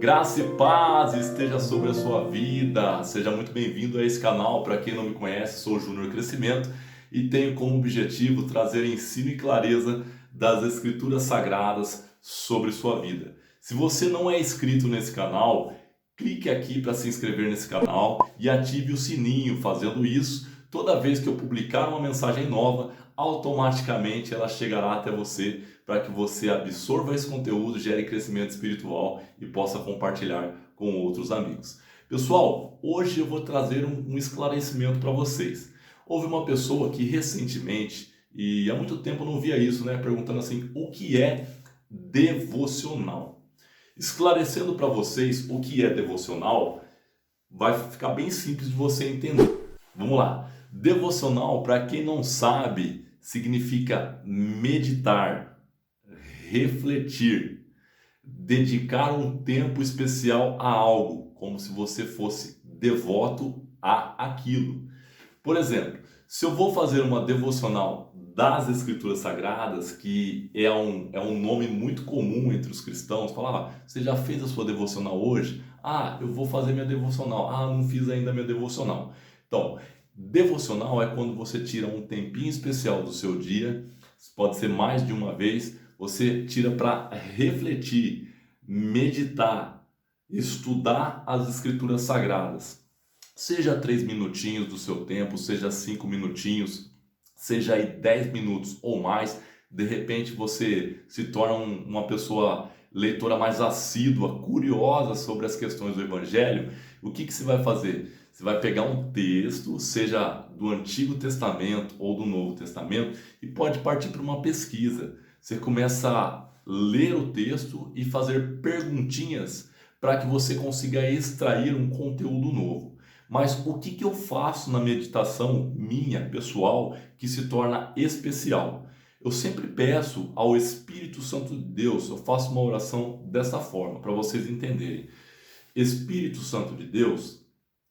Graça e paz esteja sobre a sua vida. Seja muito bem-vindo a esse canal. Para quem não me conhece, sou o Júnior Crescimento e tenho como objetivo trazer ensino e clareza das Escrituras Sagradas sobre sua vida. Se você não é inscrito nesse canal, clique aqui para se inscrever nesse canal e ative o sininho. Fazendo isso, toda vez que eu publicar uma mensagem nova, automaticamente ela chegará até você para que você absorva esse conteúdo, gere crescimento espiritual e possa compartilhar com outros amigos. Pessoal, hoje eu vou trazer um esclarecimento para vocês. Houve uma pessoa que recentemente, e há muito tempo eu não via isso, perguntando assim, o que é devocional? Esclarecendo para vocês o que é devocional, vai ficar bem simples de você entender. Vamos lá. Devocional, para quem não sabe, significa meditar, refletir, dedicar um tempo especial a algo, como se você fosse devoto a aquilo. Por exemplo, se eu vou fazer uma devocional das Escrituras Sagradas, que é um nome muito comum entre os cristãos, falar, você já fez a sua devocional hoje? Eu vou fazer minha devocional. Não fiz ainda minha devocional. Então, devocional é quando você tira um tempinho especial do seu dia, pode ser mais de uma vez, você tira para refletir, meditar, estudar as Escrituras Sagradas. Seja 3 minutinhos do seu tempo, seja 5 minutinhos, seja aí 10 minutos ou mais, de repente você se torna uma pessoa leitora mais assídua, curiosa sobre as questões do Evangelho. O que você vai fazer? Você vai pegar um texto, seja do Antigo Testamento ou do Novo Testamento, e pode partir para uma pesquisa. Você começa a ler o texto e fazer perguntinhas para que você consiga extrair um conteúdo novo. Mas o que eu faço na meditação minha, pessoal, que se torna especial? Eu sempre peço ao Espírito Santo de Deus, eu faço uma oração dessa forma, para vocês entenderem. Espírito Santo de Deus,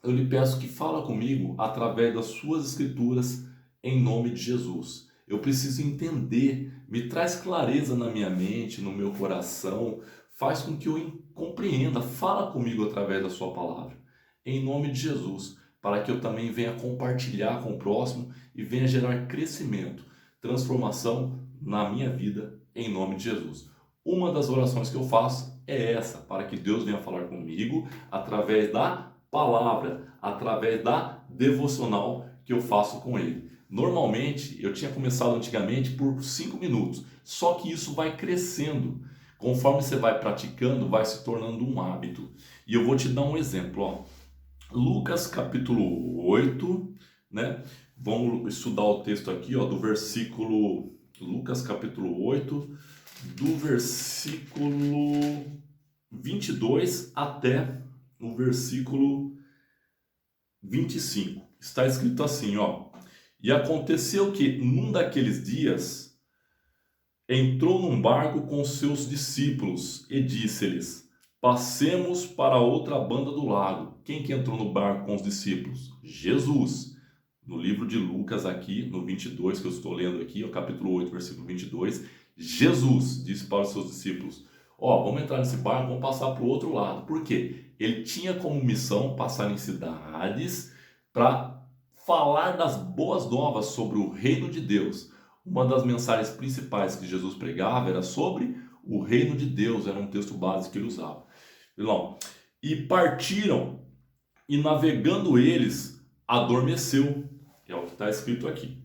eu lhe peço que fala comigo através das suas escrituras, em nome de Jesus. Eu preciso entender, me traz clareza na minha mente, no meu coração, faz com que eu compreenda, fala comigo através da sua palavra. Em nome de Jesus, para que eu também venha compartilhar com o próximo e venha gerar crescimento, transformação na minha vida, em nome de Jesus. Uma das orações que eu faço é essa, para que Deus venha falar comigo através da palavra, através da devocional que eu faço com Ele. Normalmente, eu tinha começado antigamente por 5 minutos, só que isso vai crescendo. Conforme você vai praticando, vai se tornando um hábito. E eu vou te dar um exemplo, Lucas capítulo 8, Vamos estudar o texto aqui, do versículo... Lucas capítulo 8, do versículo 22 até o versículo 25. Está escrito assim, E aconteceu que, num daqueles dias, entrou num barco com seus discípulos e disse-lhes, passemos para outra banda do lago. Quem que entrou no barco com os discípulos? Jesus. No livro de Lucas aqui, no 22, que eu estou lendo aqui, o capítulo 8, versículo 22, Jesus disse para os seus discípulos, vamos entrar nesse barco, vamos passar para o outro lado. Por quê? Ele tinha como missão passar em cidades para falar das boas novas sobre o reino de Deus. Uma das mensagens principais que Jesus pregava era sobre o reino de Deus, era um texto básico que ele usava. E partiram, e navegando eles, adormeceu. É o que está escrito aqui.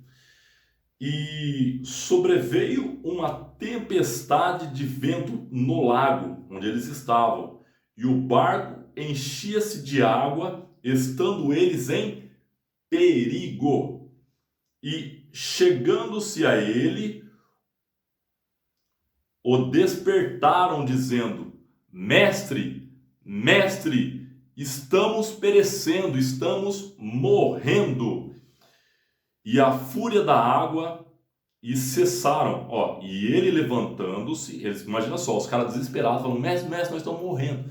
E sobreveio uma tempestade de vento no lago onde eles estavam. E o barco enchia-se de água, estando eles em perigo. E chegando-se a ele, o despertaram, dizendo, Mestre, Mestre, estamos perecendo, estamos morrendo. E a fúria da água, e cessaram. E ele levantando-se, imagina só, os caras desesperados, falando, mestre, nós estamos morrendo.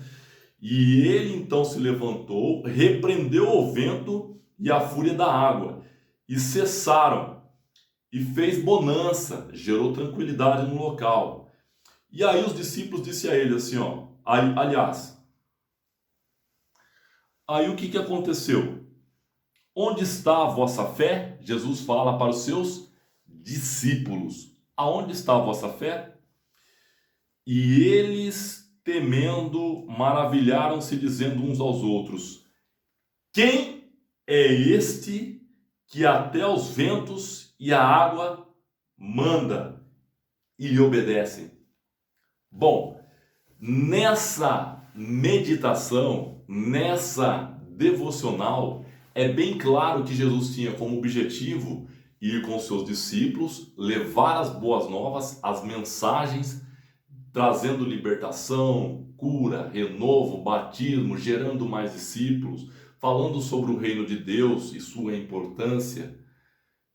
E ele então se levantou, repreendeu o vento e a fúria da água, e cessaram, e fez bonança, gerou tranquilidade no local. E aí os discípulos disseram a ele assim, aliás, Aí o que aconteceu? Onde está a vossa fé? Jesus fala para os seus discípulos. Aonde está a vossa fé? E eles, temendo, maravilharam-se, dizendo uns aos outros: quem é este que até os ventos e a água manda e lhe obedecem? Bom, nessa meditação, nessa devocional, é bem claro que Jesus tinha como objetivo ir com seus discípulos, levar as boas novas, as mensagens, trazendo libertação, cura, renovo, batismo, gerando mais discípulos, falando sobre o reino de Deus e sua importância,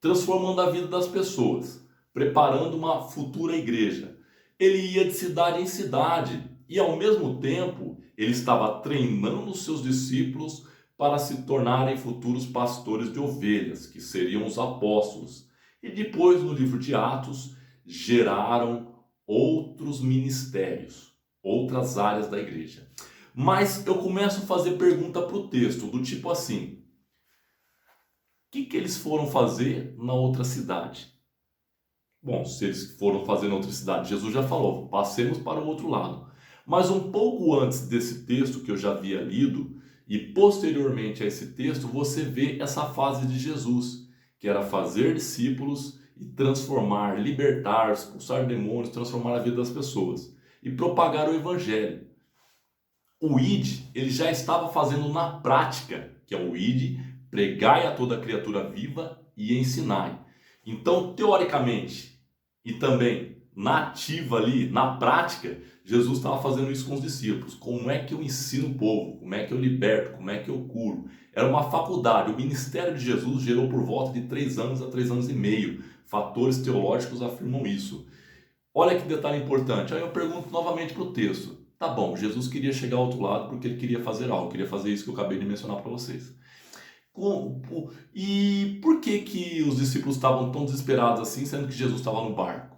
transformando a vida das pessoas, preparando uma futura igreja. Ele ia de cidade em cidade e, ao mesmo tempo, ele estava treinando os seus discípulos para se tornarem futuros pastores de ovelhas, que seriam os apóstolos. E depois, no livro de Atos, geraram outros ministérios, outras áreas da igreja. Mas eu começo a fazer pergunta para o texto, do tipo assim: o que eles foram fazer na outra cidade? Bom, se eles foram fazer na outra cidade, Jesus já falou, passemos para o outro lado. Mas um pouco antes desse texto que eu já havia lido, e posteriormente a esse texto, você vê essa fase de Jesus, que era fazer discípulos e transformar, libertar, expulsar demônios, transformar a vida das pessoas e propagar o evangelho. O ID, ele já estava fazendo na prática, que é o ID, pregai a toda criatura viva e ensinai. Então, teoricamente, e também na ativa ali, na prática, Jesus estava fazendo isso com os discípulos. Como é que eu ensino o povo? Como é que eu liberto? Como é que eu curo? Era uma faculdade. O ministério de Jesus gerou por volta de 3 anos a 3 anos e meio. Fatores teológicos afirmam isso. Olha que detalhe importante. Aí eu pergunto novamente para o texto. Tá bom, Jesus queria chegar ao outro lado porque ele queria fazer algo. Queria fazer isso que eu acabei de mencionar para vocês. E por que os discípulos estavam tão desesperados assim, sendo que Jesus estava no barco?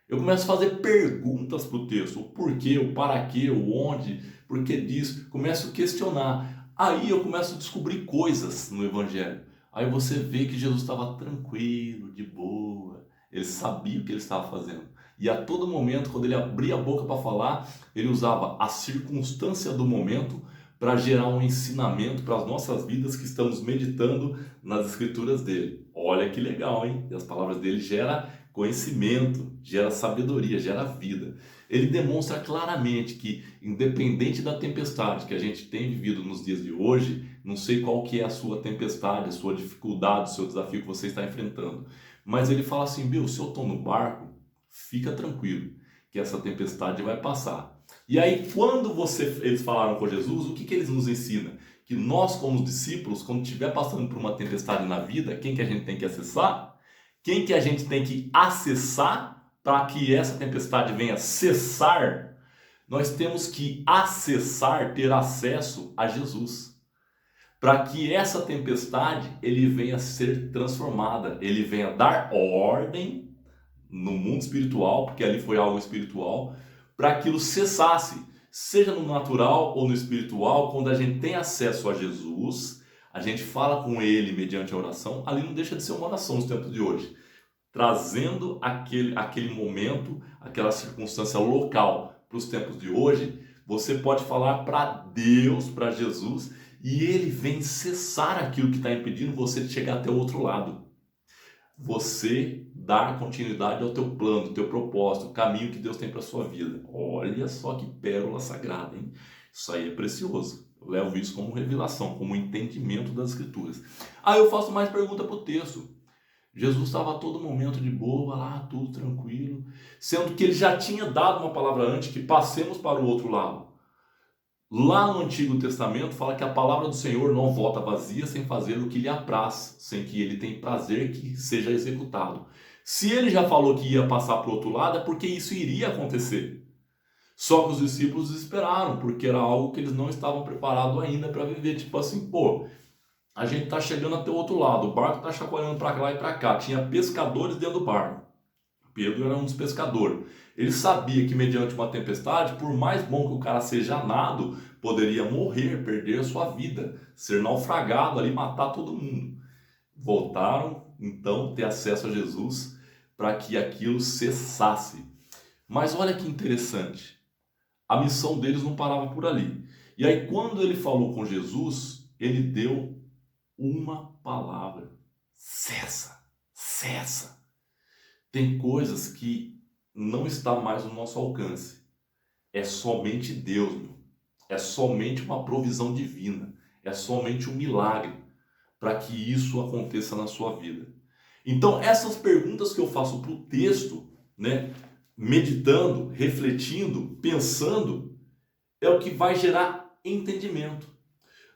Eu começo a fazer perguntas para o texto. O porquê, o para quê, o onde, por que disso. Começo a questionar. Aí eu começo a descobrir coisas no Evangelho. Aí você vê que Jesus estava tranquilo, de boa. Ele sabia o que ele estava fazendo. E a todo momento, quando ele abria a boca para falar, ele usava a circunstância do momento para gerar um ensinamento para as nossas vidas que estamos meditando nas escrituras dele. Olha que legal, hein? E as palavras dele geram conhecimento, gera sabedoria, gera vida. Ele demonstra claramente que, independente da tempestade que a gente tem vivido nos dias de hoje, não sei qual que é a sua tempestade, a sua dificuldade, o seu desafio que você está enfrentando, mas ele fala assim: Bill, se eu estou no barco, fica tranquilo, que essa tempestade vai passar. E aí, quando eles falaram com Jesus, o que eles nos ensinam? Que nós, como discípulos, quando estiver passando por uma tempestade na vida, quem que a gente tem que acessar? Quem que a gente tem que acessar para que essa tempestade venha cessar? Nós temos que acessar, ter acesso a Jesus. Para que essa tempestade ele venha ser transformada, ele venha dar ordem no mundo espiritual, porque ali foi algo espiritual, para aquilo cessasse, seja no natural ou no espiritual. Quando a gente tem acesso a Jesus, a gente fala com ele mediante a oração, ali não deixa de ser uma oração nos tempos de hoje, trazendo aquele momento, aquela circunstância local para os tempos de hoje. Você pode falar para Deus, para Jesus, e ele vem cessar aquilo que está impedindo você de chegar até o outro lado. Você dar continuidade ao teu plano, ao teu propósito, o caminho que Deus tem para a sua vida. Olha só que pérola sagrada, hein? Isso aí é precioso. Eu levo isso como revelação, como entendimento das Escrituras. Aí eu faço mais pergunta para o texto. Jesus estava a todo momento de boa, lá, tudo tranquilo, sendo que ele já tinha dado uma palavra antes, que passemos para o outro lado. Lá no Antigo Testamento fala que a palavra do Senhor não volta vazia sem fazer o que lhe apraz, sem que ele tenha prazer que seja executado. Se ele já falou que ia passar para o outro lado, é porque isso iria acontecer. Só que os discípulos esperaram, porque era algo que eles não estavam preparados ainda para viver. Tipo assim, pô, a gente está chegando até o outro lado, o barco está chacoalhando para lá e para cá. Tinha pescadores dentro do barco. Pedro era um dos pescadores. Ele sabia que mediante uma tempestade, por mais bom que o cara seja a nado, poderia morrer, perder a sua vida, ser naufragado ali, matar todo mundo. Voltaram, então, ter acesso a Jesus para que aquilo cessasse. Mas olha que interessante, a missão deles não parava por ali. E aí, quando ele falou com Jesus, ele deu uma palavra: cessa, cessa. Tem coisas que não está mais no nosso alcance. É somente Deus, meu. É somente uma provisão divina. É somente um milagre para que isso aconteça na sua vida. Então, essas perguntas que eu faço para o texto, né, meditando, refletindo, pensando, é o que vai gerar entendimento.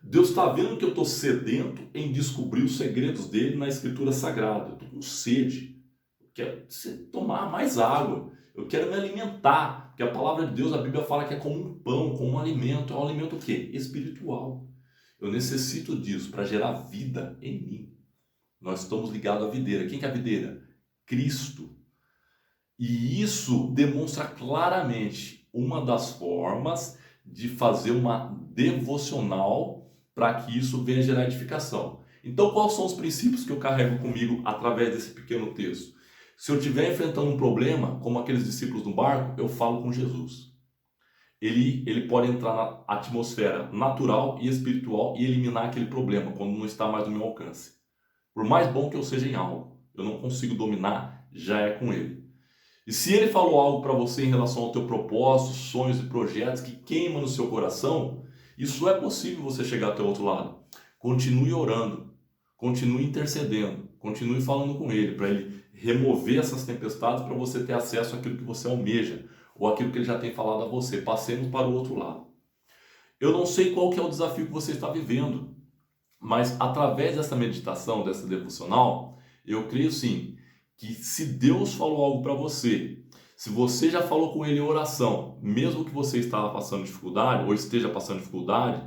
Deus está vendo que eu estou sedento em descobrir os segredos dele na Escritura Sagrada. Eu estou com sede. Eu quero tomar mais água. Eu quero me alimentar. Porque a palavra de Deus, a Bíblia fala que é como um pão, como um alimento. É um alimento o quê? Espiritual. Eu necessito disso para gerar vida em mim. Nós estamos ligados à videira. Quem que é a videira? Cristo. E isso demonstra claramente uma das formas de fazer uma devocional para que isso venha gerar edificação. Então, quais são os princípios que eu carrego comigo através desse pequeno texto? Se eu estiver enfrentando um problema, como aqueles discípulos no barco, eu falo com Jesus. Ele pode entrar na atmosfera natural e espiritual e eliminar aquele problema quando não está mais no meu alcance. Por mais bom que eu seja em algo, eu não consigo dominar, já é com ele. E se ele falou algo para você em relação ao teu propósito, sonhos e projetos que queimam no seu coração, isso é possível você chegar até o outro lado. Continue orando, continue intercedendo, continue falando com ele, para ele remover essas tempestades, para você ter acesso àquilo que você almeja, ou aquilo que ele já tem falado a você. Passemos para o outro lado. Eu não sei qual que é o desafio que você está vivendo, mas através dessa meditação, dessa devocional, eu creio sim, que se Deus falou algo para você, se você já falou com ele em oração, mesmo que você estava passando dificuldade ou esteja passando dificuldade,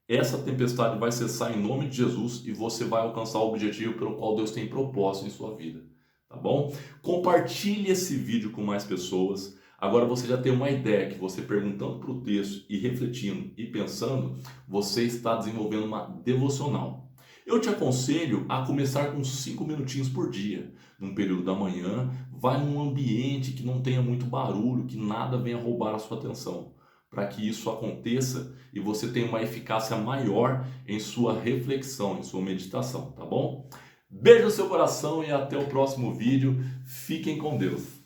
essa tempestade vai cessar em nome de Jesus e você vai alcançar o objetivo pelo qual Deus tem propósito em sua vida, tá bom? Compartilhe esse vídeo com mais pessoas. Agora você já tem uma ideia que você perguntando para o texto e refletindo e pensando, você está desenvolvendo uma devocional. Eu te aconselho a começar com 5 minutinhos por dia, num período da manhã. Vai num ambiente que não tenha muito barulho, que nada venha roubar a sua atenção, para que isso aconteça e você tenha uma eficácia maior em sua reflexão, em sua meditação, tá bom? Beijo no seu coração e até o próximo vídeo. Fiquem com Deus.